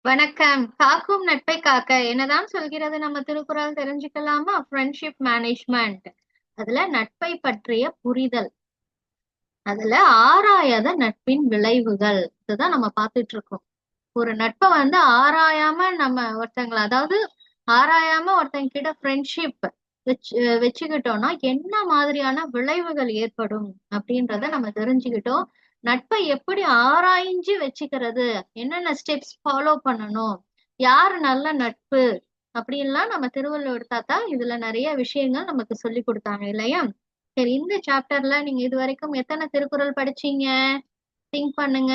வணக்கம். காக்கும் நட்பை காக்க என்னதான் சொல்கிறது நம்ம திருக்குறள் தெரிஞ்சுக்கலாமா? Friendship management. அதுல நட்பை பற்றிய புரிதல். அதுல ஆராயாத நட்பின் விளைவுகள். இதுதான் நம்ம பார்த்துட்டு இருக்கோம். ஒரு நட்பை ஆராயாம நம்ம ஒருத்தங்களை, அதாவது ஆராயாம ஒருத்தங்க கிட்ட ஃப்ரெண்ட்ஷிப் வச்சுக்கிட்டோம்னா என்ன மாதிரியான விளைவுகள் ஏற்படும் அப்படின்றத நம்ம தெரிஞ்சுக்கிட்டோம். நட்பை எப்படி ஆராய்ஞ்சு வச்சுக்கிறது, என்னென்ன ஸ்டெப்ஸ் ஃபாலோ பண்ணணும், யாரு நல்ல நட்பு அப்படின்லாம் நம்ம திருவள்ளுவர் தாத்தா இதுல நிறைய விஷயங்கள் நமக்கு சொல்லி கொடுத்தாங்க இல்லையா? சரி, இந்த சாப்டர்ல நீங்க இது வரைக்கும் எத்தனை திருக்குறள் படிச்சீங்க? திங்க் பண்ணுங்க.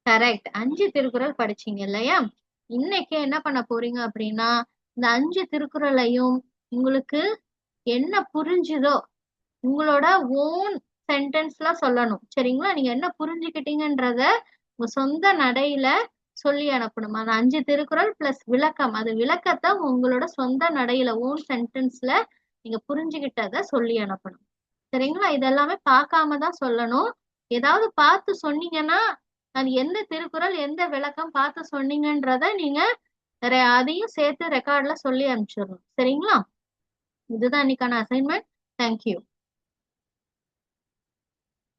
கரெக்ட், 5 திருக்குறள் படிச்சீங்க இல்லையா? இன்னைக்கு என்ன பண்ண போறீங்க அப்படின்னா, இந்த 5 திருக்குறளையும் உங்களுக்கு என்ன புரிஞ்சுதோ உங்களோட ஓன் சென்டென்ஸ்ல சொல்லணும். சரிங்களா? நீங்க என்ன புரிஞ்சுக்கிட்டீங்கன்றத உங்க சொந்த நடையில சொல்லி அனுப்பணும். அந்த 5 திருக்குறள் பிளஸ் விளக்கம், அது விளக்கத்தை உங்களோட சொந்த நடையில ஓன் சென்டென்ஸ்ல நீங்க புரிஞ்சுகிட்டத சொல்லி அனுப்பணும். சரிங்களா? இதெல்லாமே பார்க்காம தான் சொல்லணும். ஏதாவது பார்த்து சொன்னீங்கன்னா, அது எந்த திருக்குறள் எந்த விளக்கம் பார்த்து சொன்னீங்கன்றத நீங்க அதையும் சேர்த்து ரெக்கார்ட்ல சொல்லி அனுப்பிச்சிடணும். சரிங்களா? இதுதான் இன்னைக்கான அசைன்மெண்ட். தேங்க்யூ.